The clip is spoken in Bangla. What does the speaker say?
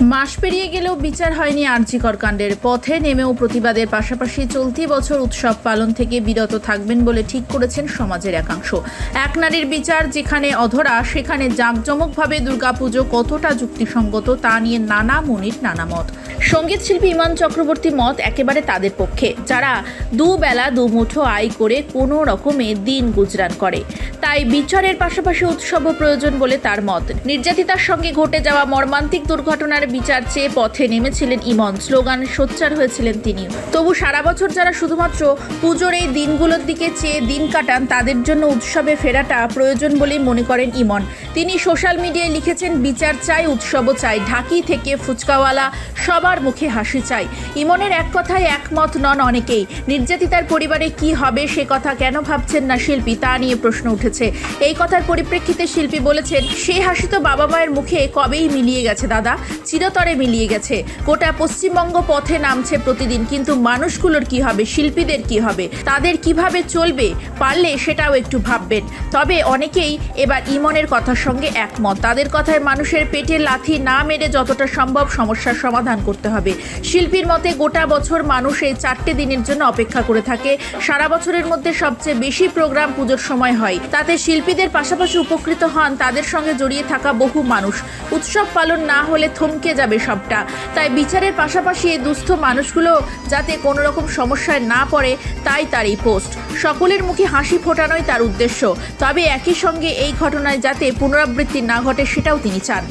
মাস পেরিয়ে গেলেও বিচার হয়নি আরজিকর কাণ্ডের। পথে নেমেও প্রতিবাদের পাশাপাশি চলতি বছর উৎসব পালন থেকে বিরত থাকবেন বলে ঠিক করেছেন সমাজের একাংশ। এক নারীর বিচার যেখানে অধরা, সেখানে জাঁকজমকভাবে দুর্গাপুজো কতটা যুক্তিসঙ্গত তা নিয়ে নানা মুনির নানা মত। সঙ্গীত শিল্পী ইমন চক্রবর্তীর মত একেবারে তাদের পক্ষে, যারা দুবেলা দুমুঠো আয় করে কোনো রকমে দিন গুজরান করে। তাই বিচারের পাশাপাশি উৎসবও প্রয়োজন বলে তার মত। নির্যাতিতার সঙ্গে ঘটে যাওয়া মর্মান্তিক দুর্ঘটনার বিচার চেয়ে পথে নেমেছিলেন ইমন। স্লোগান সোচ্চার হয়েছিলেন তিনিও। তবু সারা বছর যারা শুধুমাত্র পুজোর এই দিনগুলোর দিকে চেয়ে দিন কাটান, তাদের জন্য উৎসবে ফেরাটা প্রয়োজন বলেই মনে করেন ইমন। তিনি সোশ্যাল মিডিয়ায় লিখেছেন, বিচার চাই, উৎসবও চাই, ঢাকি থেকে ফুচকাওয়ালা সবার মুখে হাসি চাই। ইমনের এক কথায় একমত নন অনেকেই। নির্যাতিতার পরিবারে কি হবে সে কথা কেন ভাবছেন না শিল্পী, তা নিয়ে প্রশ্ন উঠেছে। এই কথার পরিপ্রেক্ষিতে শিল্পী বলেছেন, সেই হাসি তো বাবা মায়ের মুখে কবেই মিলিয়ে গেছে দাদা, চিরতরে মিলিয়ে গেছে। গোটা পশ্চিমবঙ্গ পথে নামছে প্রতিদিন, কিন্তু মানুষগুলোর কি হবে, শিল্পীদের কি হবে, তাদের কিভাবে চলবে, পারলে সেটাও একটু ভাববেন। তবে অনেকেই এবার ইমনের কথার সঙ্গে একমত। তাদের কথায় মানুষের পেটে লাথি না মেরে যতটা সম্ভব সমস্যার সমাধান করতে হবে। শিল্পীর মতে গোটা বছর মানুষ এই 4টে দিনের জন্য অপেক্ষা করে থাকে। সারা বছরের মধ্যে সবচেয়ে বেশি প্রোগ্রাম পুজোর সময় হয়। তাতে শিল্পীদের পাশাপাশি উপকৃত হন তাদের সঙ্গে জড়িয়ে থাকা বহু মানুষ। উৎসব পালন না হলে থমকে যাবে সবটা। তাই বিচারের পাশাপাশি এই দুস্থ মানুষগুলো যাতে কোনো রকম সমস্যায় না পড়ে, তাই তার এই পোস্ট। সকলের মুখে হাসি ফোটানোই তার উদ্দেশ্য। তবে একই সঙ্গে এই ঘটনায় যাতে পুনরাবৃত্তি না ঘটে সেটাও তিনি চান।